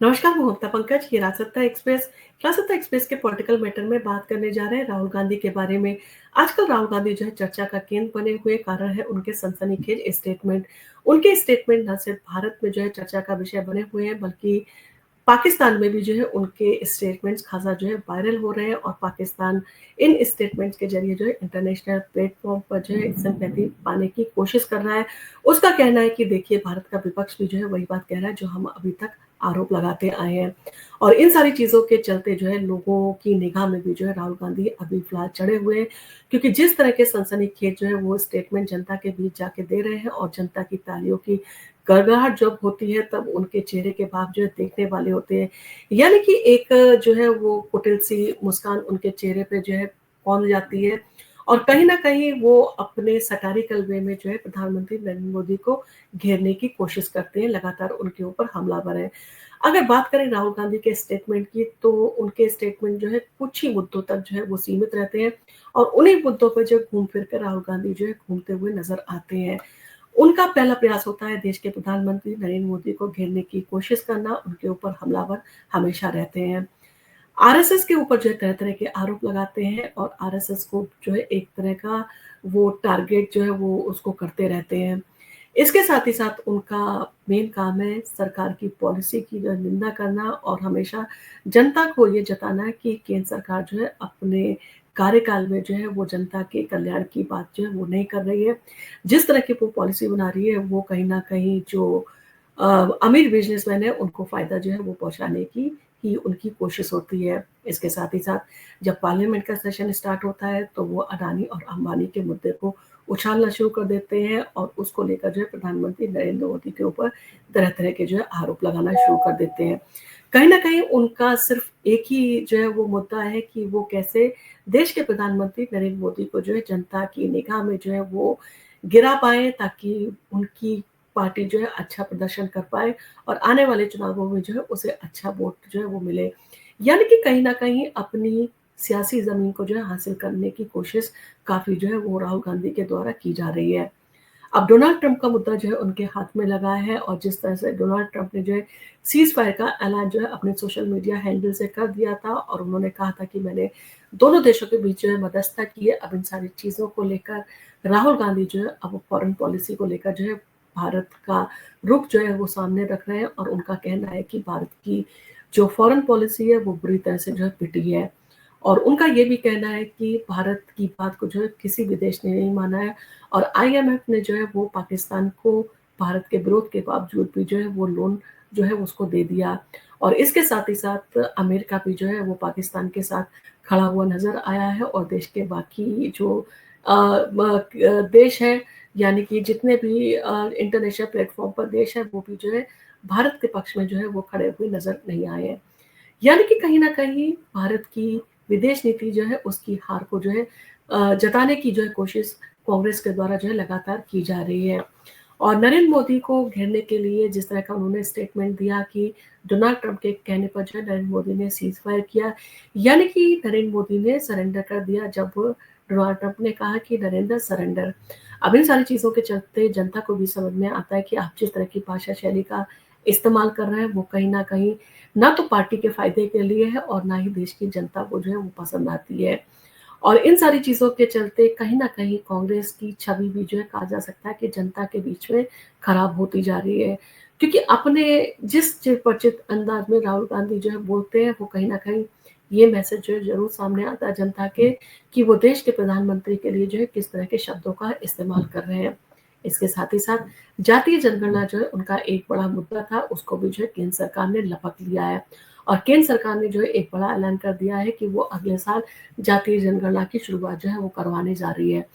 नमस्कार, मैं मुक्ता पंकज, ये राजसत्ता एक्सप्रेस के पॉलिटिकल मैटर में बात करने जा रहे हैं राहुल गांधी के बारे में। आजकल राहुल गांधी जो है चर्चा का केंद्र बने हुए कारण है उनके सनसनीखेज स्टेटमेंट। उनके स्टेटमेंट न सिर्फ भारत में जो है चर्चा का विषय बने हुए हैं बल्कि पाकिस्तान में भी जो है उनके स्टेटमेंट्स खासा जो है वायरल हो रहे हैं और पाकिस्तान इन स्टेटमेंट्स के ज़रिए जो है इंटरनेशनल प्लेटफ़ॉर्म पर जो है सिम्पैथी पाने की कोशिश कर रहा है। उसका कहना है कि देखिए भारत का विपक्ष भी जो है वही बात कह रहा है जो हम अभी तक आरोप लगाते आए हैं। और इन सारी चीज़ों के चलते जो है लोगों की निगाह में भी जो है राहुल गांधी अभी फिलहाल चढ़े हुए हैं, क्योंकि जिस तरह के सनसनीखेज जो है वो स्टेटमेंट जनता के बीच जाके दे रहे हैं और जनता की तालियों की गड़गड़ाहट जब होती है तब उनके चेहरे के भाव जो है देखने वाले होते हैं। यानी कि एक जो है वो कुटिल सी मुस्कान उनके चेहरे पे जो है कौंध जाती है और कहीं न कहीं वो अपने सैटारिकल वे में जो है प्रधानमंत्री नरेंद्र मोदी को घेरने की कोशिश करते हैं, लगातार उनके ऊपर हमलावर हैं। अगर बात करें राहुल गांधी के स्टेटमेंट की तो उनके स्टेटमेंट जो है कुछ ही मुद्दों तक जो है वो सीमित रहते हैं और उन्हीं मुद्दों पे जो घूम फिर कर राहुल गांधी जो है घूमते हुए नज़र आते हैं। उनका पहला प्रयास होता है देश के प्रधानमंत्री नरेंद्र मोदी को घेरने की कोशिश करना, उनके ऊपर हमलावर हमेशा रहते हैं। आरएसएस के ऊपर जो है तरह-तरह के आरोप लगाते हैं और आरएसएस को जो है एक तरह का वो टारगेट जो है वो उसको करते रहते हैं। इसके साथ ही साथ उनका मेन काम है सरकार की पॉलिसी की जो है निंदा करना और हमेशा जनता को ये जताना कि केंद्र सरकार जो है अपने कार्यकाल में जो है वो जनता के कल्याण की बात जो है वो नहीं कर रही है। जिस तरह की वो पॉलिसी बना रही है वो कहीं न कहीं जो अ, अमीर बिज़नेसमैन है उनको फ़ायदा जो है वो पहुँचाने की ही उनकी कोशिश होती है। इसके साथ ही साथ जब पार्लियामेंट का सेशन स्टार्ट होता है तो वो अडानी और अंबानी के मुद्दे को उछालना शुरू कर देते हैं और उसको लेकर जो है प्रधानमंत्री नरेंद्र मोदी के ऊपर तरह-तरह के जो है आरोप लगाना शुरू कर देते हैं। कहीं न कहीं उनका सिर्फ़ एक ही जो है वो मुद्दा है कि वो कैसे देश के प्रधानमंत्री नरेंद्र मोदी को जो है जनता की निगाह में जो है वो गिरा पाएँ ताकि उनकी पार्टी जो है अच्छा प्रदर्शन कर पाए और आने वाले चुनावों में जो है उसे अच्छा वोट जो है वो मिले। यानी कि कहीं न कहीं अपनी सियासी ज़मीन को जो है हासिल करने की कोशिश काफ़ी जो है वो राहुल गांधी के द्वारा की जा रही है। अब डोनाल्ड ट्रंप का मुद्दा जो है उनके हाथ में लगा है और जिस तरह से डोनाल्ड ट्रंप ने जो है सीज़ फायर का ऐलान जो है अपने सोशल मीडिया हैंडल से कर दिया था और उन्होंने कहा था कि मैंने दोनों देशों के बीच जो है मध्यस्थता की है। अब इन सारी चीज़ों को लेकर राहुल गांधी जो है अब फॉरेन पॉलिसी को लेकर जो है भारत का रुख जो है वो सामने रख रहे हैं और उनका कहना है कि भारत की जो फॉरेन पॉलिसी है वो बुरी तरह से जो है पिटी है। और उनका ये भी कहना है कि भारत की बात को जो है किसी भी देश ने नहीं माना है और आईएमएफ ने जो है वो पाकिस्तान को भारत के विरोध के बावजूद भी जो है वो लोन जो है उसको दे दिया और इसके साथ ही साथ अमेरिका भी जो है वो पाकिस्तान के साथ खड़ा हुआ नज़र आया है और देश के बाकी जो देश हैं यानी कि जितने भी इंटरनेशनल प्लेटफ़ॉर्म पर देश हैं वो भी जो है भारत के पक्ष में जो है वो खड़े हुए नज़र नहीं आए हैं। यानी कि कहीं न कहीं भारत की विदेश नीति जो है उसकी हार को जो है जताने की जो है कोशिश कांग्रेस के द्वारा जो है लगातार की जा रही है। और नरेंद्र मोदी को घेरने के लिए जिस तरह का उन्होंने स्टेटमेंट दिया कि डोनाल्ड ट्रंप के कहने पर जो है नरेंद्र मोदी ने सीज़ फायर किया, यानी कि नरेंद्र मोदी ने सरेंडर कर दिया जब डोनाल्ड ट्रंप ने कहा कि नरेंद्र सरेंडर। अब इन सारी चीज़ों के चलते जनता को भी समझ में आता है कि आप जिस तरह की भाषा शैली का इस्तेमाल कर रहे हैं वो कहीं न कहीं ना तो पार्टी के फ़ायदे के लिए है और ना ही देश की जनता को जो है वो पसंद आती है। और इन सारी चीज़ों के चलते कहीं न कहीं कांग्रेस की छवि भी जो है कहा जा सकता है कि जनता के बीच में खराब होती जा रही है। क्योंकि अपने जिस चिरपरिचित अंदाज़ में राहुल गांधी जो है बोलते हैं वो कहीं न कहीं ये मैसेज जो है ज़रूर सामने आता है जनता के कि वो देश के प्रधानमंत्री के लिए जो है किस तरह के शब्दों का इस्तेमाल कर रहे हैं। इसके साथ ही साथ जातीय जनगणना जो है उनका एक बड़ा मुद्दा था, उसको भी जो है केंद्र सरकार ने लपक लिया है। और केंद्र सरकार ने जो है एक बड़ा ऐलान कर दिया है कि वो अगले साल जातीय जनगणना की शुरुआत जो है वो करवाने जा रही है।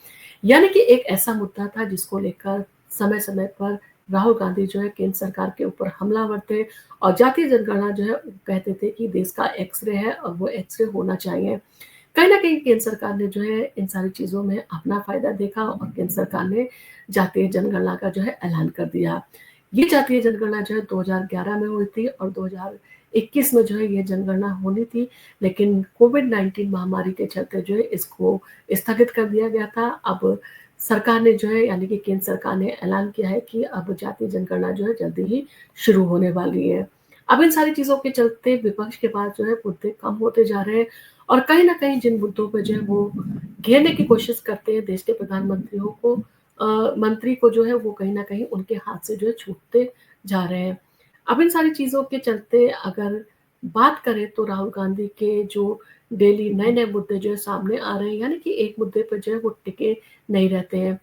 यानी कि एक ऐसा मुद्दा था जिसको लेकर समय-समय पर राहुल गांधी जो है केंद्र सरकार के ऊपर हमलावर थे और जातीय जनगणना जो है वो कहते थे कि देश का एक्स-रे है और वो एक्स-रे होना चाहिए। कहीं न कहीं केंद्र सरकार ने जो है इन सारी चीज़ों में अपना फ़ायदा देखा और केंद्र सरकार ने जातीय जनगणना का जो है ऐलान कर दिया। ये जातीय जनगणना जो है 2011 में हुई थी और 2021 में जो है ये जनगणना होनी थी, लेकिन कोविड-19 महामारी के चलते जो है इसको स्थगित कर दिया गया था। अब सरकार ने जो है यानी कि केंद्र सरकार ने ऐलान किया है कि अब जातीय जनगणना जो है जल्दी ही शुरू होने वाली है। अब इन सारी चीज़ों के चलते विपक्ष के पास जो है मुद्दे कम होते जा रहे हैं और कहीं न कहीं जिन मुद्दों पे जो है वो घेरने की कोशिश करते हैं देश के प्रधानमंत्रियों को मंत्री को जो है वो कहीं न कहीं उनके हाथ से जो है छूटते जा रहे हैं। अब इन सारी चीज़ों के चलते अगर बात करें तो राहुल गांधी के जो डेली नए-नए मुद्दे जो है सामने आ रहे हैं, यानी कि एक मुद्दे पर जो है वो टिके नहीं रहते हैं।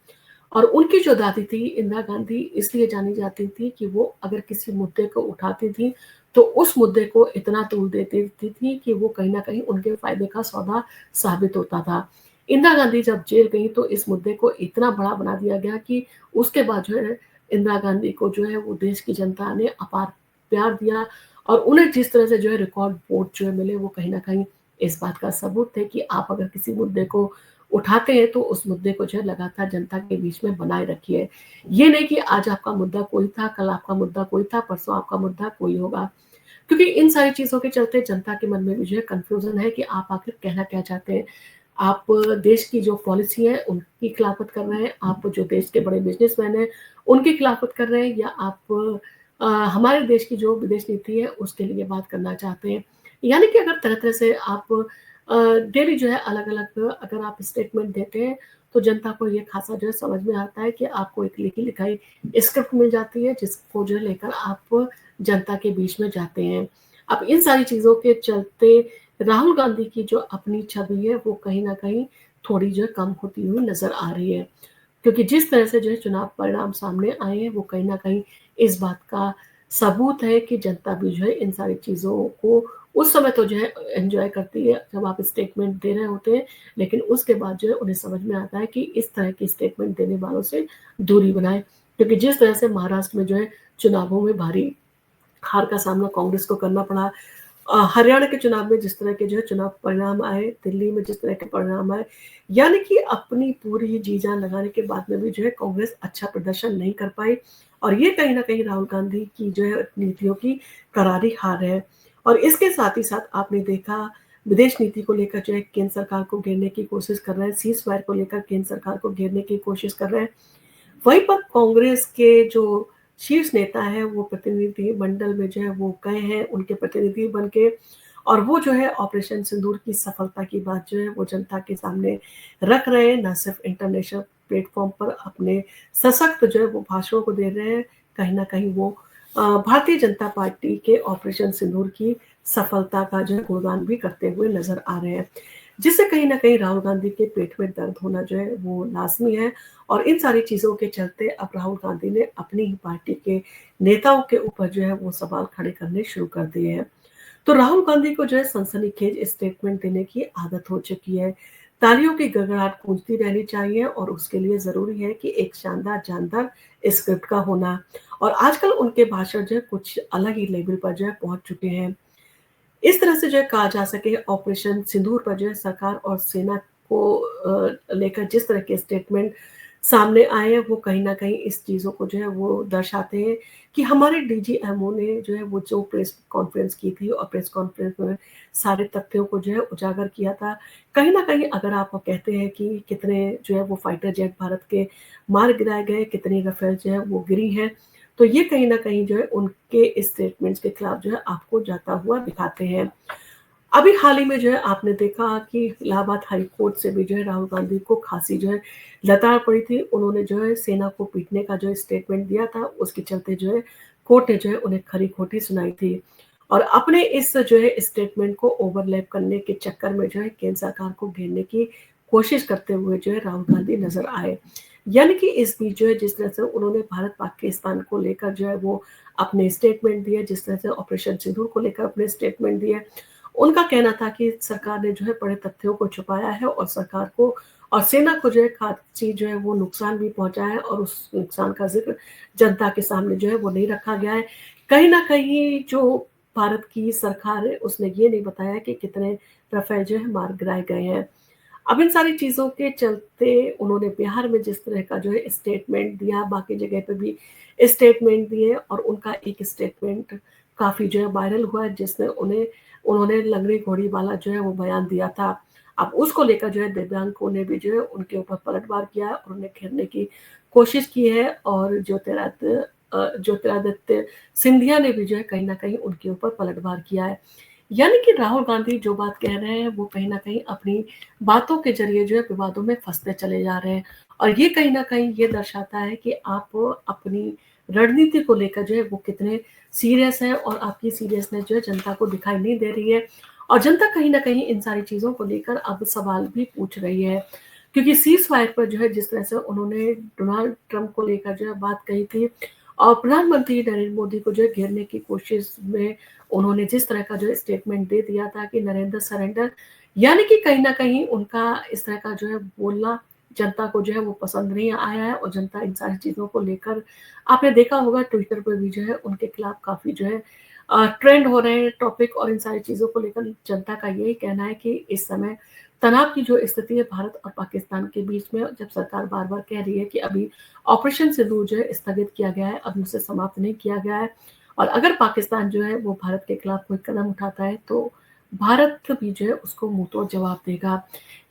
और उनकी जो दादी थी इंदिरा गांधी इसलिए जानी जाती थी कि वो अगर किसी मुद्दे को उठाती थी, तो उस मुद्दे को इतना तूल देती थी कि वो कहीं न कहीं उनके फ़ायदे का सौदा साबित होता था। इंदिरा गांधी जब जेल गईं तो इस मुद्दे को इतना बड़ा बना दिया गया कि उसके बाद जो है इंदिरा गांधी को जो है वो देश की जनता ने अपार प्यार दिया और उन्हें जिस तरह से जो है रिकॉर्ड वोट जो है मिले वो कहीं न कहीं इस बात का सबूत थे कि आप अगर किसी मुद्दे को उठाते हैं तो उस मुद्दे को जो है लगातार जनता के बीच में बनाए रखिए। ये नहीं कि आज आपका मुद्दा कोई था, कल आपका मुद्दा कोई था, परसों आपका मुद्दा कोई होगा। क्योंकि इन सारी चीज़ों के चलते जनता के मन में भी जो है कन्फ्यूज़न है कि आप आखिर कहना क्या चाहते हैं। आप देश की जो पॉलिसी है उनकी खिलाफत कर रहे हैं, आप जो देश के बड़े बिज़नेसमैन हैं उनकी खिलाफत कर रहे हैं या आप हमारे देश की जो विदेश नीति है उसके लिए बात करना चाहते हैं। यानी कि अगर तरह-तरह से आप डेली जो है अलग-अलग अगर आप स्टेटमेंट देते हैं, तो जनता को ये ख़ासा जो है समझ में आता है कि आपको एक लिखी-लिखाई स्क्रिप्ट मिल जाती है, जिसको जो है लेकर आप जनता के बीच में जाते हैं। अब इन सारी चीज़ों के चलते राहुल गांधी की जो अपनी छवि है, वो कहीं न कहीं थोड़ी जो है कम होती हुई नज़र आ रही है। क्योंकि जिस तरह से जो है चुनाव परिणाम सामने आए हैं, वो कहीं न कहीं इस बात का सबूत है कि जनता भी जो है इन सारी चीज़ों को उस समय तो जो है एन्जॉय करती है, जब आप स्टेटमेंट दे रहे होते हैं, लेकिन उसके बाद जो है उन्हें समझ में आता है कि इस तरह की स्टेटमेंट देने वालों से दूरी बनाएँ। क्योंकि जिस तरह से महाराष्ट्र में जो है चुनावों में भारी हार का सामना कांग्रेस को करना पड़ा। हरियाणा के चुनाव में जिस तरह के जो है चुनाव परिणाम आए, दिल्ली में जिस तरह के परिणाम आए, यानी कि अपनी पूरी जी-जान लगाने के बाद में भी जो है कांग्रेस अच्छा प्रदर्शन नहीं कर पाई और ये कहीं न कहीं राहुल गांधी की जो है नीतियों की करारी हार है। और इसके साथ ही साथ आपने देखा विदेश नीति को लेकर जो है केंद्र सरकार को घेरने की कोशिश कर रहे हैं, सीज़-फायर को लेकर केंद्र सरकार को घेरने की कोशिश कर रहे हैं। वहीं पर कांग्रेस के जो शीर्ष नेता हैं, वो प्रतिनिधि मंडल में जो है वो गए हैं, उनके प्रतिनिधि बन के और वो जो है ऑपरेशन सिंदूर की सफलता की बात जो है वो जनता के सामने रख रहे हैं, ना सिर्फ इंटरनेशनल प्लेटफ़ॉर्म पर अपने सशक्त जो है वो भाषणों को दे रहे हैं, कहीं न कहीं वो भारतीय जनता पार्टी के ऑपरेशन सिंदूर की सफलता का जो है गुणगान भी करते हुए नज़र आ रहे हैं। जिससे कहीं न कहीं राहुल गांधी के पेट में दर्द होना जो है वो लाज़मी है और इन सारी चीज़ों के चलते अब राहुल गांधी ने अपनी ही पार्टी के नेताओं के ऊपर जो है वो सवाल खड़े करने शुरू कर दिए हैं। तो राहुल गांधी को जो है सनसनीखेज स्टेटमेंट देने की आदत हो चुकी है। तालियों की गड़गड़ाहट गूंजती रहनी चाहिए और उसके लिए ज़रूरी है कि एक शानदार जानदार स्क्रिप्ट का होना और आजकल उनके भाषण जो है कुछ अलग ही लेवल पर जो है पहुँच चुके हैं। इस तरह से जो है कहा जा सके ऑपरेशन सिंदूर पर जो है सरकार और सेना को लेकर जिस तरह के स्टेटमेंट सामने आए हैं वो कहीं न कहीं इस चीज़ों को जो है वो दर्शाते हैं कि हमारे डीजीएमओ ने जो है वो जो प्रेस कॉन्फ्रेंस की थी और प्रेस कॉन्फ्रेंस में सारे तथ्यों को जो है उजागर किया था। कहीं न कहीं अगर आप कहते हैं कि कितने जो है वो फाइटर जेट भारत के मार गिराए गए, कितनी राफ़ेल जो है वो गिरी हैं, तो ये कहीं न कहीं जो है उनके स्टेटमेंट्स के खिलाफ जो है आपको जाता हुआ दिखाते हैं। अभी हाल ही में जो है आपने देखा कि इलाहाबाद हाई कोर्ट से भी जो है राहुल गांधी को खासी जो है लताड़ पड़ी थी। उन्होंने जो है सेना को पीटने का जो स्टेटमेंट दिया था, उसके चलते जो है कोर्ट ने जो है उन्हें खरी-खोटी सुनाई थी। और अपने इस जो है स्टेटमेंट को ओवरलैप करने के चक्कर में जो है केंद्र सरकार को घेरने की कोशिश करते हुए जो है राहुल गांधी नज़र आए। यानी कि इस बीच जो है जिस तरह से उन्होंने भारत-पाकिस्तान को लेकर जो है वो अपने स्टेटमेंट दिए, जिस तरह से ऑपरेशन सिंदूर को लेकर अपने स्टेटमेंट दिए, उनका कहना था कि सरकार ने जो है बड़े तथ्यों को छुपाया है और सरकार को और सेना को जो है खासी जो है वो नुकसान भी पहुँचाया है और उस नुकसान का ज़िक्र जनता के सामने जो है वो नहीं रखा गया है। कहीं न कहीं जो भारत की सरकार है उसने ये नहीं बताया कि कितने राफ़ेल जो है मार गिराए गए हैं। अब इन सारी चीज़ों के चलते उन्होंने बिहार में जिस तरह का जो है स्टेटमेंट दिया, बाकी जगह पे भी स्टेटमेंट दिए और उनका एक स्टेटमेंट काफ़ी जो है वायरल हुआ जिसमें उन्होंने लंगड़ी घोड़ी वाला जो है वो बयान दिया था। अब उसको लेकर जो है दिव्यांगों ने भी जो है उनके ऊपर पलटवार किया है और उन्हें घेरने की कोशिश की है और ज्योतिरादित्य ज्योतिरादित्य सिंधिया ने भी जो है कहीं न कहीं उनके ऊपर पलटवार किया है। यानी कि राहुल गांधी जो बात कह रहे हैं वो कहीं न कहीं अपनी बातों के ज़रिए जो है विवादों में फँसते चले जा रहे हैं। और ये कहीं न कहीं ये दर्शाता है कि आप अपनी रणनीति को लेकर जो है वो कितने सीरियस हैं और आपकी सीरियसनेस जो है जनता को दिखाई नहीं दे रही है। और जनता कहीं न कहीं इन सारी चीज़ों को लेकर अब सवाल भी पूछ रही है। क्योंकि सीज़फायर पर जो है जिस तरह से उन्होंने डोनाल्ड ट्रंप को लेकर जो है बात कही थी और प्रधानमंत्री नरेंद्र मोदी को जो है घेरने की कोशिश में उन्होंने जिस तरह का जो है स्टेटमेंट दे दिया था कि नरेंद्र सरेंडर, यानी कि कहीं न कहीं उनका इस तरह का जो है बोलना जनता को जो है वो पसंद नहीं आया है और जनता इन सारी चीज़ों को लेकर आपने देखा होगा ट्विटर पे भी जो है उनके खिलाफ काफ़ी जो है ट्रेंड हो रहे हैं टॉपिक और इन सारी चीज़ों को लेकर जनता का यही कहना है कि इस समय तनाव की जो स्थिति है भारत और पाकिस्तान के बीच में, जब सरकार बार-बार कह रही है कि अभी ऑपरेशन सिंदूर जो है स्थगित किया गया है, अभी उसे समाप्त नहीं किया गया है और अगर पाकिस्तान जो है वो भारत के खिलाफ कोई कदम उठाता है तो भारत भी जो है उसको मुँहतोड़ जवाब देगा।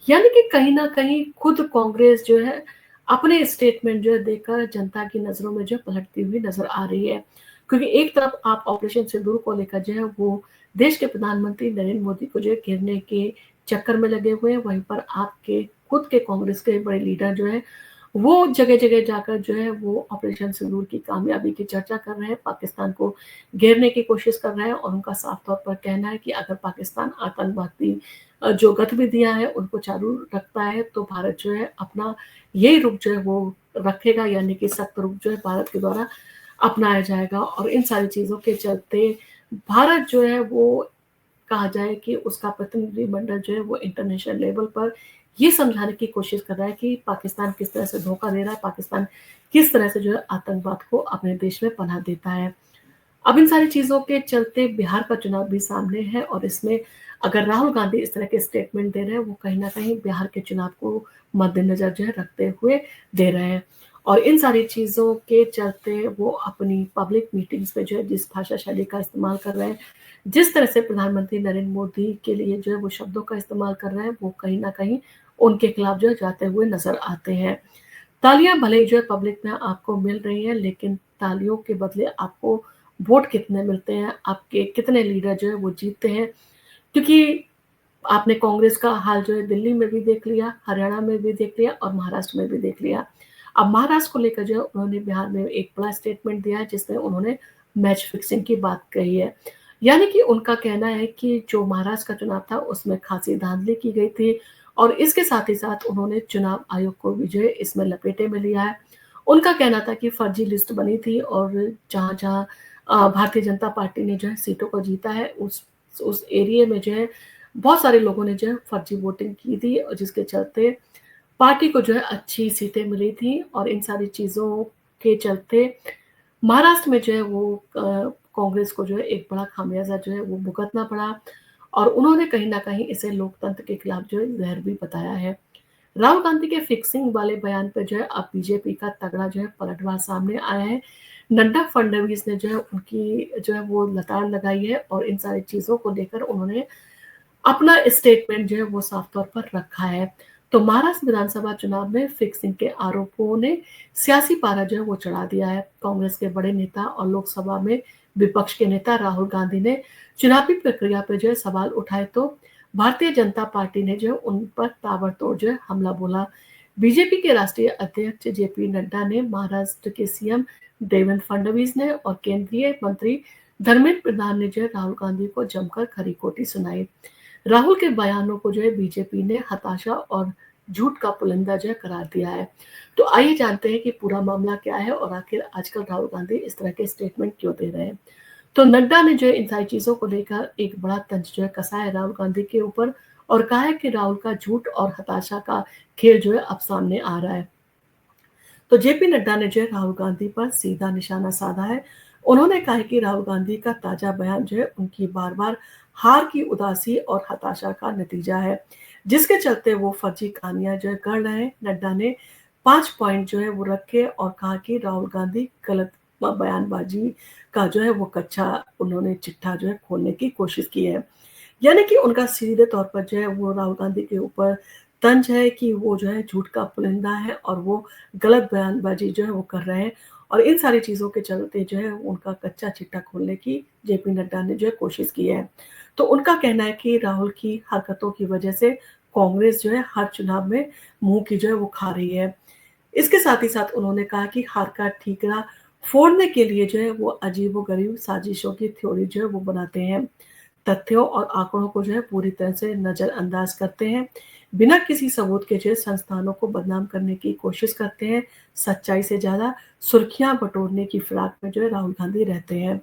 यानी कि कहीं न कहीं खुद कांग्रेस जो है अपने स्टेटमेंट जो है देकर जनता की नज़रों में जो है पलटती हुई नज़र आ रही है। क्योंकि एक तरफ आप ऑपरेशन सिंदूर को लेकर जो है वो देश के प्रधानमंत्री नरेंद्र मोदी को जो है घेरने के चक्कर में लगे हुए हैं, वहीं पर आपके खुद के कांग्रेस के बड़े लीडर जो हैं, वो जगह-जगह जाकर जो है वो ऑपरेशन सिंदूर की कामयाबी की चर्चा कर रहे हैं, पाकिस्तान को घेरने की कोशिश कर रहे हैं और उनका साफ तौर पर कहना है कि अगर पाकिस्तान आतंकवादी जो गतिविधियाँ हैं उनको चालू रखता है, तो भारत जो है अपना यही रुख जो है वो रखेगा, यानी कि सख्त रुख जो है भारत के द्वारा अपनाया जाएगा और इन सारी चीज़ों के चलते भारत जो है वो कहा जाए कि उसका प्रतिनिधिमंडल जो है वो इंटरनेशनल लेवल पर ये समझाने की कोशिश कर रहा है कि पाकिस्तान किस तरह से धोखा दे रहा है, पाकिस्तान किस तरह से जो है आतंकवाद को अपने देश में पनाह देता है। अब इन सारी चीज़ों के चलते बिहार का चुनाव भी सामने है और इसमें अगर राहुल गांधी इस तरह के स्टेटमेंट दे रहे हैं, वो कहीं न कहीं बिहार के चुनाव को मद्देनज़र जो है रखते हुए दे रहे हैं। और इन सारी चीज़ों के चलते वो अपनी पब्लिक मीटिंग्स में जो है जिस भाषा शैली का इस्तेमाल कर रहे हैं, जिस तरह से प्रधानमंत्री नरेंद्र मोदी के लिए जो है वो शब्दों का इस्तेमाल कर रहे हैं, वो कहीं न कहीं उनके खिलाफ जो है जाते हुए नज़र आते हैं। तालियाँ भले ही जो है पब्लिक में आपको मिल रही हैं, लेकिन तालियों के बदले आपको वोट कितने मिलते हैं, आपके कितने लीडर जो है वो जीतते हैं। क्योंकि आपने कांग्रेस का हाल जो है दिल्ली में भी देख लिया, हरियाणा में भी देख लिया और महाराष्ट्र में भी देख लिया। अब महाराष्ट्र को लेकर जो है उन्होंने बिहार में एक बड़ा स्टेटमेंट दिया है जिसमें उन्होंने मैच फिक्सिंग की बात कही है। यानी कि उनका कहना है कि जो महाराष्ट्र का चुनाव था उसमें खासी धांधली की गई थी और इसके साथ ही साथ उन्होंने चुनाव आयोग को भी जो है इसमें लपेटे में लिया है। उनका कहना था कि फर्जी लिस्ट बनी थी और जहाँ-जहाँ भारतीय जनता पार्टी ने जो है सीटों को जीता है उस एरिया में जो है बहुत सारे लोगों ने जो है फर्जी वोटिंग की थी और जिसके चलते पार्टी को जो है अच्छी सीटें मिली थी और इन सारी चीज़ों के चलते महाराष्ट्र में जो है वो कांग्रेस को जो है एक बड़ा खामियाज़ा जो है वो भुगतना पड़ा और उन्होंने कहीं न कहीं इसे लोकतंत्र के खिलाफ जो है ज़हर भी बताया है। राहुल गांधी के फिक्सिंग वाले बयान पे जो है अब बीजेपी का तगड़ा जो है पलटवार सामने आया है। नड्डा फडणवीस ने जो है उनकी जो है वो लताड़ लगाई है और इन सारी चीज़ों को लेकर उन्होंने अपना स्टेटमेंट जो है वो साफ तौर पर रखा है। तो महाराष्ट्र विधानसभा चुनाव में फिक्सिंग के आरोपों ने सियासी पारा जो है वो चढ़ा दिया है। कांग्रेस के बड़े नेता और लोकसभा में विपक्ष के नेता राहुल गांधी ने चुनावी प्रक्रिया पर जो है सवाल उठाए तो भारतीय जनता पार्टी ने जो है उन पर ताबड़तोड़ जो है हमला बोला। बीजेपी के राष्ट्रीय अध्यक्ष जेपी नड्डा ने, महाराष्ट्र के सीएम देवेंद्र फडणवीस ने और केंद्रीय मंत्री धर्मेंद्र प्रधान ने जो है राहुल गांधी को जमकर खरी-खोटी सुनाई। राहुल के बयानों को जो है बीजेपी ने हताशा और झूठ का पुलिंदा जो है करार दिया है। तो आइए जानते हैं कि पूरा मामला क्या है और आखिर आजकल राहुल गांधी इस तरह के स्टेटमेंट क्यों दे रहे हैं। तो नड्डा ने जो है इन सारी चीज़ों को लेकर एक बड़ा तंज जो है कसा है राहुल गांधी के ऊपर और कहा है कि राहुल का झूठ और हताशा का खेल जो है अब सामने आ रहा है। तो जेपी नड्डा ने जो है राहुल गांधी पर सीधा निशाना साधा है। उन्होंने कहा है कि राहुल गांधी का ताजा बयान जो है उनकी बार-बार हार की उदासी और हताशा का नतीजा है, जिसके चलते वो फर्जी कहानियाँ जो है गढ़ रहे हैं। नड्डा ने 5 पॉइंट जो है वो रखे और कहा कि राहुल गांधी गलत बयानबाजी का जो है वो कच्चा उन्होंने चिट्ठा जो है खोलने की कोशिश की है। यानी कि उनका सीधे तौर पर जो है वो राहुल गांधी के ऊपर तंज है कि वो जो है झूठ का पुलिंदा है और वो गलत बयानबाजी जो है वो कर रहे हैं और इन सारी चीज़ों के चलते जो है उनका कच्चा चिट्ठा खोलने की जेपी नड्डा ने जो है कोशिश की है। तो उनका कहना है कि राहुल की हरकतों की वजह से कांग्रेस जो है हर चुनाव में मुँह की जो है वो खा रही है। इसके साथ ही साथ उन्होंने कहा कि हार का ठीकरा फोड़ने के लिए जो है वो अजीबो-गरीब साजिशों की थ्योरी जो है वो बनाते हैं। तथ्यों और आंकड़ों को जो है पूरी तरह से नजरअंदाज करते हैं। बिना किसी सबूत के जो है संस्थानों को बदनाम करने की कोशिश करते हैं। सच्चाई से ज़्यादा सुर्खियाँ बटोरने की फिराक में जो है राहुल गांधी रहते हैं।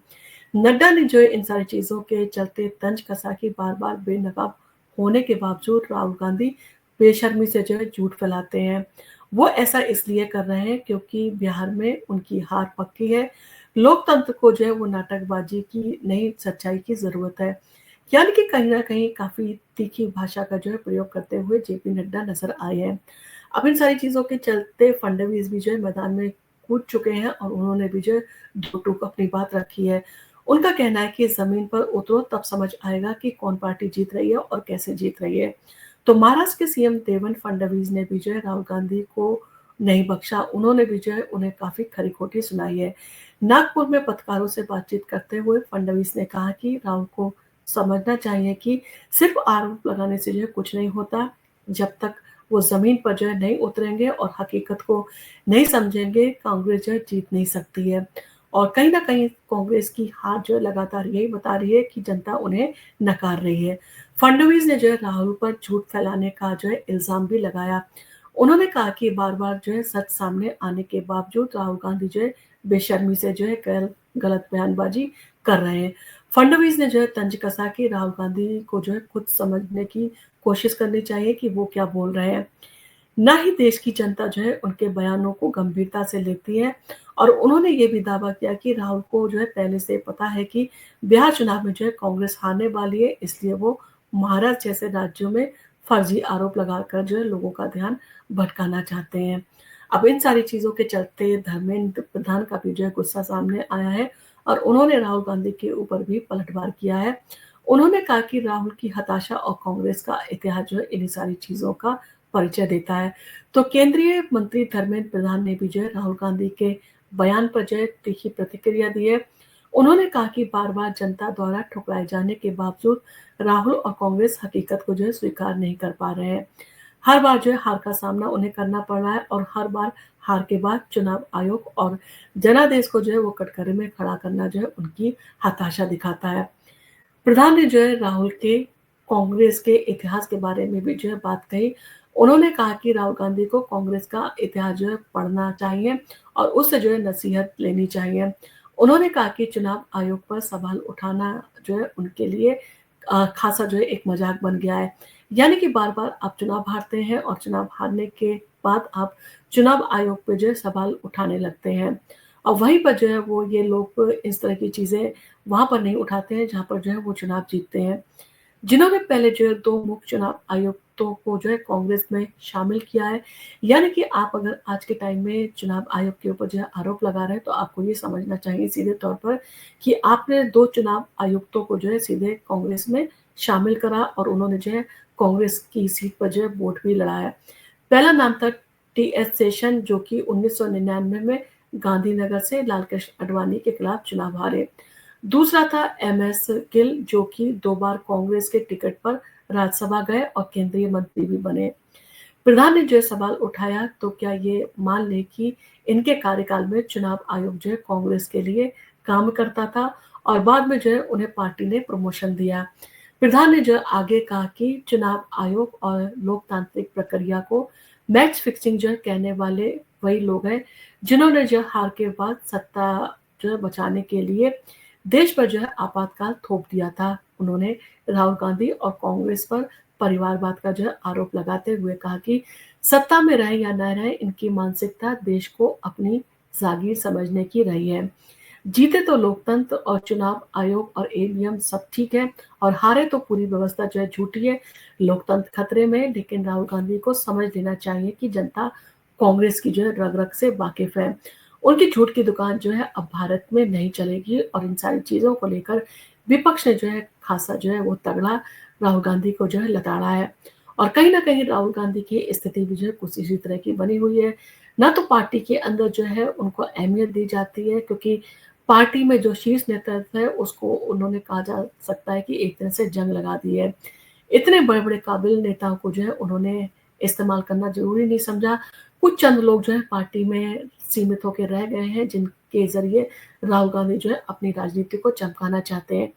नड्डा ने जो है इन सारी चीज़ों के चलते तंज कसा कि बार-बार बेनकाब होने के बावजूद राहुल गांधी बेशर्मी से जो है झूठ फैलाते हैं। वो ऐसा इसलिए कर रहे हैं क्योंकि बिहार में उनकी हार पक्की है। लोकतंत्र को जो है वो नाटकबाजी की नहीं, सच्चाई की ज़रूरत है। यानी कि कहीं न कहीं काफ़ी तीखी भाषा का जो है प्रयोग करते हुए जेपी नड्डा नज़र आए हैं। अब इन सारी चीज़ों के चलते फडणवीस भी जो है मैदान में कूद चुके हैं और उन्होंने भी जो है दो-टूक अपनी बात रखी है। उनका कहना है कि ज़मीन पर उतरो तब समझ आएगा कि कौन पार्टी जीत रही है और कैसे जीत रही है। तो महाराष्ट्र के सीएम देवेंद्र फडणवीस ने भी जो है राहुल गांधी को नहीं बख्शा। उन्होंने भी जो है उन्हें काफ़ी खरी-खोटी सुनाई है। नागपुर में पत्रकारों से बातचीत करते हुए फडणवीस ने कहा कि राहुल को समझना चाहिए कि सिर्फ आरोप लगाने से जो है कुछ नहीं होता। जब तक वो ज़मीन पर जो है नहीं उतरेंगे और हकीकत को नहीं समझेंगे, कांग्रेस जो है जीत नहीं सकती है। और कहीं न कहीं कांग्रेस की हार जो है लगातार यही बता रही है कि जनता उन्हें नकार रही है। फडणवीस ने जो है राहुल पर झूठ फैलाने का जो है इल्ज़ाम भी लगाया। उन्होंने कहा कि बार-बार जो है सच सामने आने के बावजूद राहुल गांधी जो है बेशर्मी से जो है गलत बयानबाजी कर रहे हैं। फडणवीस ने जो है तंज कसा कि राहुल गांधी को जो है खुद समझने की कोशिश करनी चाहिए कि वो क्या बोल रहे हैं। ना ही देश की जनता जो है उनके बयानों को गंभीरता से लेती है और उन्होंने ये भी दावा किया कि राहुल को जो है पहले से पता है कि बिहार चुनाव में जो है कांग्रेस हारने वाली है, इसलिए वो महाराष्ट्र जैसे राज्यों में फर्जी आरोप लगाकर जो है लोगों का ध्यान भटकाना चाहते हैं। अब इन सारी चीज़ों के चलते धर्मेंद्र प्रधान का भी जो है गुस्सा सामने आया है और उन्होंने राहुल गांधी के ऊपर भी पलटवार किया है। उन्होंने कहा कि राहुल की हताशा और कांग्रेस का इतिहास जो है इन्हीं सारी चीज़ों का परिचय देता है। तो केंद्रीय मंत्री धर्मेंद्र प्रधान ने भी जो है राहुल गांधी के बयान पर जो है तीखी प्रतिक्रिया दी है। उन्होंने कहा कि बार-बार जनता द्वारा ठुकराए जाने के बावजूद राहुल और कांग्रेस हकीकत को जो है स्वीकार नहीं कर पा रहे हैं। हर बार जो है हार का सामना उन्हें करना पड़ रहा है और हर बार हार के बाद चुनाव आयोग और जनादेश को जो है वो कटघरे में खड़ा करना जो है उनकी हताशा दिखाता है। प्रधान ने जो है राहुल के कांग्रेस के इतिहास के बारे में भी जो है बात कही। उन्होंने कहा कि राहुल गांधी को कांग्रेस का इतिहास जो है पढ़ना चाहिए और उससे जो है नसीहत लेनी चाहिए। उन्होंने कहा कि चुनाव आयोग पर सवाल उठाना जो है उनके लिए खासा जो है एक मज़ाक बन गया है। यानी कि बार-बार आप चुनाव हारते हैं और चुनाव हारने के बाद आप चुनाव आयोग पे जो है सवाल उठाने लगते हैं। और वहीं पर जो है वो ये लोग इस तरह की चीज़ें वहाँ पर नहीं उठाते हैं जहाँ पर जो है वो चुनाव जीतते हैं। जिन्होंने पहले जो है 2 मुख्य चुनाव आयुक्तों को जो है कांग्रेस में शामिल किया है। यानी कि आप अगर आज के टाइम में चुनाव आयोग के ऊपर जो है आरोप लगा रहे हैं, तो आपको ये समझना चाहिए सीधे तौर पर कि आपने 2 चुनाव आयुक्तों को जो है सीधे कांग्रेस में शामिल करा और उन्होंने जो है कांग्रेस की सीट पर जो है वोट भी लड़ाया। पहला नाम था टीएस शेषन जो कि 1999 में गांधीनगर से लालकृष्ण आडवाणी के खिलाफ चुनाव हारे। दूसरा था एमएस गिल जो कि 2 बार कांग्रेस के टिकट पर राज्यसभा गए और केंद्रीय मंत्री भी बने। प्रधान ने जो है सवाल उठाया तो क्या ये मान लें कि इनके कार्यकाल में चुनाव आयोग जो है कांग्रेस के लिए काम करता था और बाद में जो है उन्हें पार्टी ने प्रमोशन दिया। प्रधान ने जो है आगे कहा कि चुनाव आयोग और लोकतांत्रिक प्रक्रिया को मैच फिक्सिंग जो है कहने वाले वही लोग हैं जिन्होंने जो है हार के बाद सत्ता जो है बचाने के लिए देश पर जो है आपातकाल थोप दिया था। उन्होंने राहुल गांधी और कांग्रेस पर परिवारवाद का जो है आरोप लगाते हुए कहा कि सत्ता में रहे या न रहे इनकी मानसिकता देश को अपनी जागीर समझने की रही है। जीते तो लोकतंत्र और चुनाव आयोग और ईवीएम सब ठीक है और हारे तो पूरी व्यवस्था जो है झूठी है। लोकतंत्र खतरे में है, लेकिन राहुल गांधी को समझ लेना चाहिए कि जनता कांग्रेस की जो है रग-रग से वाकिफ है। उनकी झूठ की दुकान जो है अब भारत में नहीं चलेगी और इन सारी चीज़ों को लेकर विपक्ष ने जो है खासा जो है वो तगड़ा राहुल गांधी को जो है लताड़ा है। और कहीं न कहीं राहुल गांधी की स्थिति भी जो है कुछ इसी तरह की बनी हुई है। ना तो पार्टी के अंदर जो है उनको अहमियत दी जाती है, क्योंकि पार्टी में जो शीर्ष नेतृत्व है उसको उन्होंने कहा जा सकता है कि एक तरह से जंग लगा दी है। इतने बड़े-बड़े काबिल नेताओं को जो है उन्होंने इस्तेमाल करना ज़रूरी नहीं समझा। कुछ चंद लोग जो है पार्टी में सीमित होके रह गए हैं, जिनके ज़रिए राहुल गांधी जो है अपनी राजनीति को चमकाना चाहते हैं।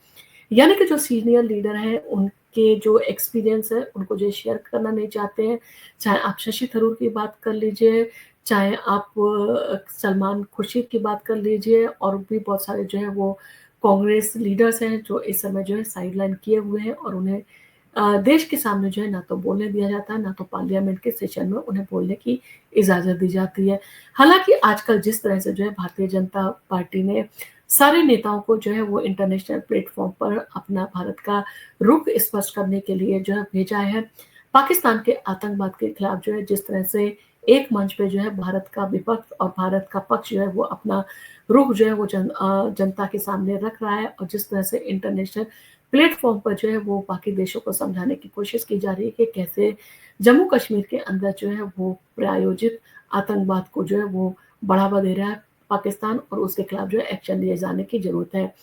यानी कि जो सीनियर लीडर हैं, उनके जो एक्सपीरियंस है, उनको जो शेयर करना नहीं चाहते हैं। चाहे आप शशि थरूर की बात कर लीजिए, चाहे आप सलमान खुर्शीद की बात कर लीजिए, और भी बहुत सारे जो हैं वो कांग्रेस लीडर्स हैं, जो इस समय जो है साइडलाइन किए हुए हैं, और उन्हें देश के सामने जो है ना तो बोलने दिया जाता है, ना तो पार्लियामेंट के सेशन में उन्हें बोलने की इजाज़त दी जाती है। हालाँकि आजकल जिस तरह से जो है भारतीय जनता पार्टी ने सारे नेताओं को जो है वो इंटरनेशनल प्लेटफ़ॉर्म पर अपना भारत का रुख स्पष्ट करने के लिए जो है भेजा है। पाकिस्तान के आतंकवाद के खिलाफ जो है जिस तरह से एक मंच पे जो है भारत का विपक्ष और भारत का पक्ष जो है वो अपना रुख जो है वो जनता के सामने रख रहा है, और जिस तरह से इंटरनेशनल प्लेटफ़ॉर्म पर जो है वो बाकी देशों को समझाने की कोशिश की जा रही है कि कैसे जम्मू कश्मीर के अंदर जो है वो प्रायोजित आतंकवाद को जो है वो बढ़ावा दे रहा है पाकिस्तान, और उसके खिलाफ जो है एक्शन लिए जाने की ज़रूरत है।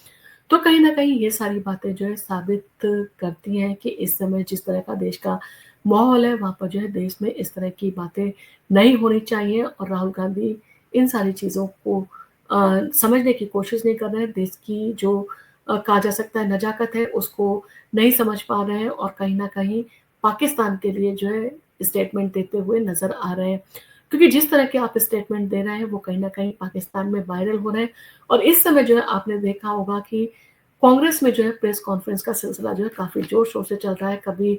तो कहीं न कहीं ये सारी बातें जो है साबित करती हैं कि इस समय जिस तरह का देश का माहौल है, वहाँ पर जो है देश में इस तरह की बातें नहीं होनी चाहिए, और राहुल गांधी इन सारी चीज़ों को समझने की कोशिश नहीं कर रहे हैं। देश की जो कहा जा सकता है नज़ाकत है, उसको नहीं समझ पा रहे हैं, और कहीं न कहीं पाकिस्तान के लिए जो है स्टेटमेंट देते हुए नज़र आ रहे हैं। क्योंकि जिस तरह के आप स्टेटमेंट दे रहे हैं, वो कहीं न कहीं पाकिस्तान में वायरल हो रहे हैं, और इस समय जो है आपने देखा होगा कि कांग्रेस में जो है प्रेस कॉन्फ्रेंस का सिलसिला जो है काफ़ी ज़ोर-शोर से चल रहा है। कभी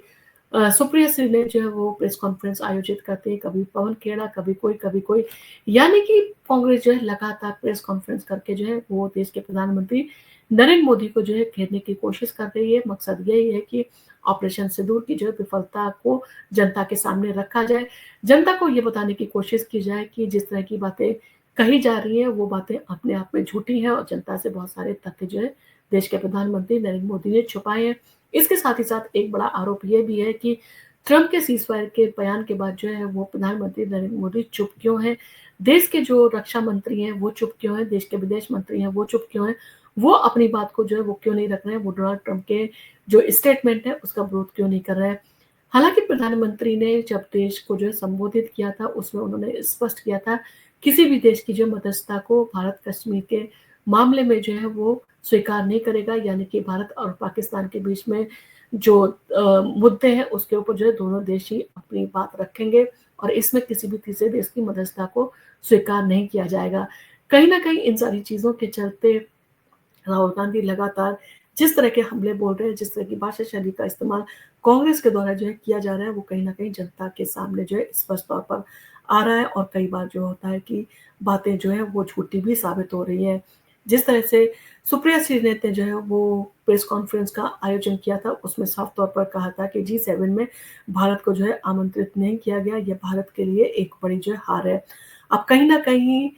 सुप्रिया श्रीलेख जो है वो प्रेस कॉन्फ्रेंस आयोजित करते हैं, कभी पवन खेड़ा, कभी कोई, कभी कोई। यानी कि कांग्रेस जो है लगातार प्रेस कॉन्फ्रेंस करके जो है वो देश के प्रधानमंत्री नरेंद्र मोदी को जो है घेरने की कोशिश कर रही है। मकसद यही है कि ऑपरेशन सिंदूर की जो है विफलता को जनता के सामने रखा जाए। जनता को ये बताने की कोशिश की जाए कि जिस तरह की बातें कही जा रही हैं, वो बातें अपने आप में झूठी हैं, और जनता से बहुत सारे तथ्य जो है देश के प्रधानमंत्री नरेंद्र मोदी ने छुपाए हैं। इसके साथ ही साथ एक बड़ा आरोप ये भी है कि ट्रंप के सीज़फायर के बयान के बाद जो है वो प्रधानमंत्री नरेंद्र मोदी चुप क्यों हैं? देश के जो रक्षा मंत्री हैं वो चुप क्यों हैं? देश के विदेश मंत्री हैं वो चुप क्यों हैं? वो अपनी बात को जो है वो क्यों नहीं रख रहे हैं? वो डोनाल्ड ट्रंप के जो स्टेटमेंट है उसका विरोध क्यों नहीं कर रहे हैं? हालाँकि प्रधानमंत्री ने जब देश को जो है संबोधित किया था, उसमें उन्होंने स्पष्ट किया था, किसी भी देश की जो मध्यस्थता को भारत कश्मीर के मामले में जो है वो स्वीकार नहीं करेगा। यानी कि भारत और पाकिस्तान के बीच में जो मुद्दे हैं उसके ऊपर जो है दोनों देश ही अपनी बात रखेंगे, और इसमें किसी भी तीसरे देश की मध्यस्थता को स्वीकार नहीं किया जाएगा। कहीं न कहीं इन सारी चीज़ों के चलते राहुल गांधी लगातार जिस तरह के हमले बोल रहे हैं, जिस तरह की भाषा शैली का इस्तेमाल कांग्रेस के द्वारा जो है किया जा रहा है, वो कहीं न कहीं जनता के सामने जो है स्पष्ट तौर पर आ रहा है, और कई बार जो होता है कि बातें जो है वो झूठी भी साबित हो रही हैं। जिस तरह से सुप्रिया श्रीनेत ने जो है वो प्रेस कॉन्फ्रेंस का आयोजन किया था, उसमें साफ तौर पर कहा था कि जी7 में भारत को जो है आमंत्रित नहीं किया गया, ये भारत के लिए एक बड़ी जो है हार है। अब कहीं न कहीं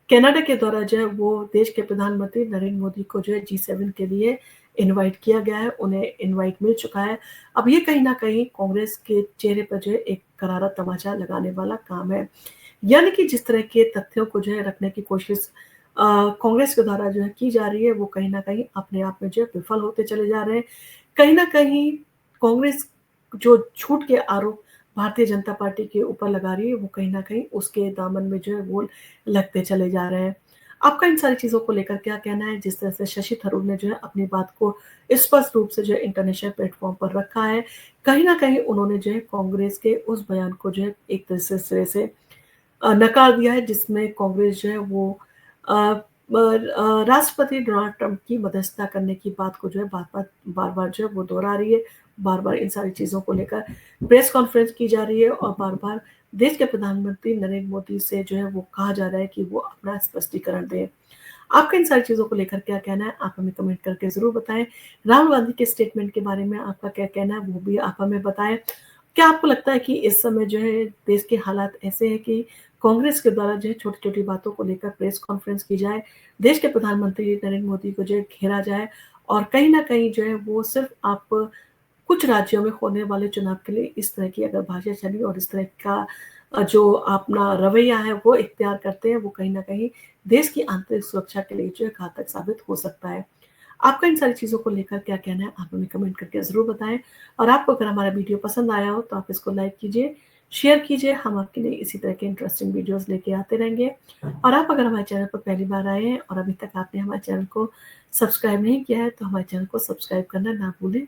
कनाडा के द्वारा जो है वो देश के प्रधानमंत्री नरेंद्र मोदी को जो है जी7 के लिए इनवाइट किया गया है, उन्हें इनवाइट मिल चुका है। अब ये कहीं न कहीं कांग्रेस के चेहरे पर जो है एक करारा तमाचा लगाने वाला काम है। यानी कि जिस तरह के तथ्यों को जो है रखने की कोशिश कांग्रेस के द्वारा जो है की जा रही है, वो कहीं न कहीं अपने आप में जो है विफल होते चले जा रहे हैं। कहीं न कहीं कांग्रेस जो झूठ के आरोप भारतीय जनता पार्टी के ऊपर लगा रही है, वो कहीं न कहीं उसके दामन में जो है वो लगते चले जा रहे हैं। आपका इन सारी चीज़ों को लेकर क्या कहना है? जिस तरह से शशि थरूर ने जो है अपनी बात को स्पष्ट रूप से जो है इंटरनेशनल प्लेटफ़ॉर्म पर रखा है। कहीं न कहीं उन्होंने जो है कांग्रेस के उस बयान को जो है एक तरह से सिरे से नकार दिया है, जिसमें कांग्रेस जो है वो राष्ट्रपति डोनाल्ड ट्रंप की मध्यस्थता करने की बात को जो है बार-बार जो है वो दोहरा रही है। बार-बार इन सारी चीज़ों को लेकर प्रेस कॉन्फ्रेंस की जा रही है, और बार-बार देश के प्रधानमंत्री नरेंद्र मोदी से जो है वो कहा जा रहा है कि वो अपना स्पष्टीकरण दें। आपका इन सारी चीज़ों को लेकर क्या कहना है? आप हमें कमेंट करके ज़रूर बताएँ। राहुल गांधी के स्टेटमेंट के बारे में आपका क्या कहना है, वो भी आप हमें बताएँ। क्या आपको लगता है कि इस समय जो है देश के हालात ऐसे हैं कि कांग्रेस के द्वारा जो है छोटी-छोटी बातों को लेकर प्रेस कॉन्फ्रेंस की जाए, देश के प्रधानमंत्री नरेंद्र मोदी को जो है घेरा जाए, और कहीं न कहीं जो है वो सिर्फ़ आप कुछ राज्यों में होने वाले चुनाव के लिए इस तरह की अगर भाषा चली और इस तरह का जो अपना रवैया है वो इख्तियार करते हैं, वो कहीं न कहीं देश की आंतरिक सुरक्षा के लिए जो है घातक साबित हो सकता है। आपका इन सारी चीज़ों को लेकर क्या कहना है? आप हमें कमेंट करके ज़रूर बताएँ और आपको अगर हमारा वीडियो पसंद आया हो तो आप इसको लाइक कीजिए, शेयर कीजिए। हम आपके लिए इसी तरह के इंटरेस्टिंग वीडियोज़ लेके आते रहेंगे और आप अगर हमारे चैनल पर पहली बार आए हैं और अभी तक आपने हमारे चैनल को सब्सक्राइब नहीं किया है, तो हमारे चैनल को सब्सक्राइब करना ना भूलें।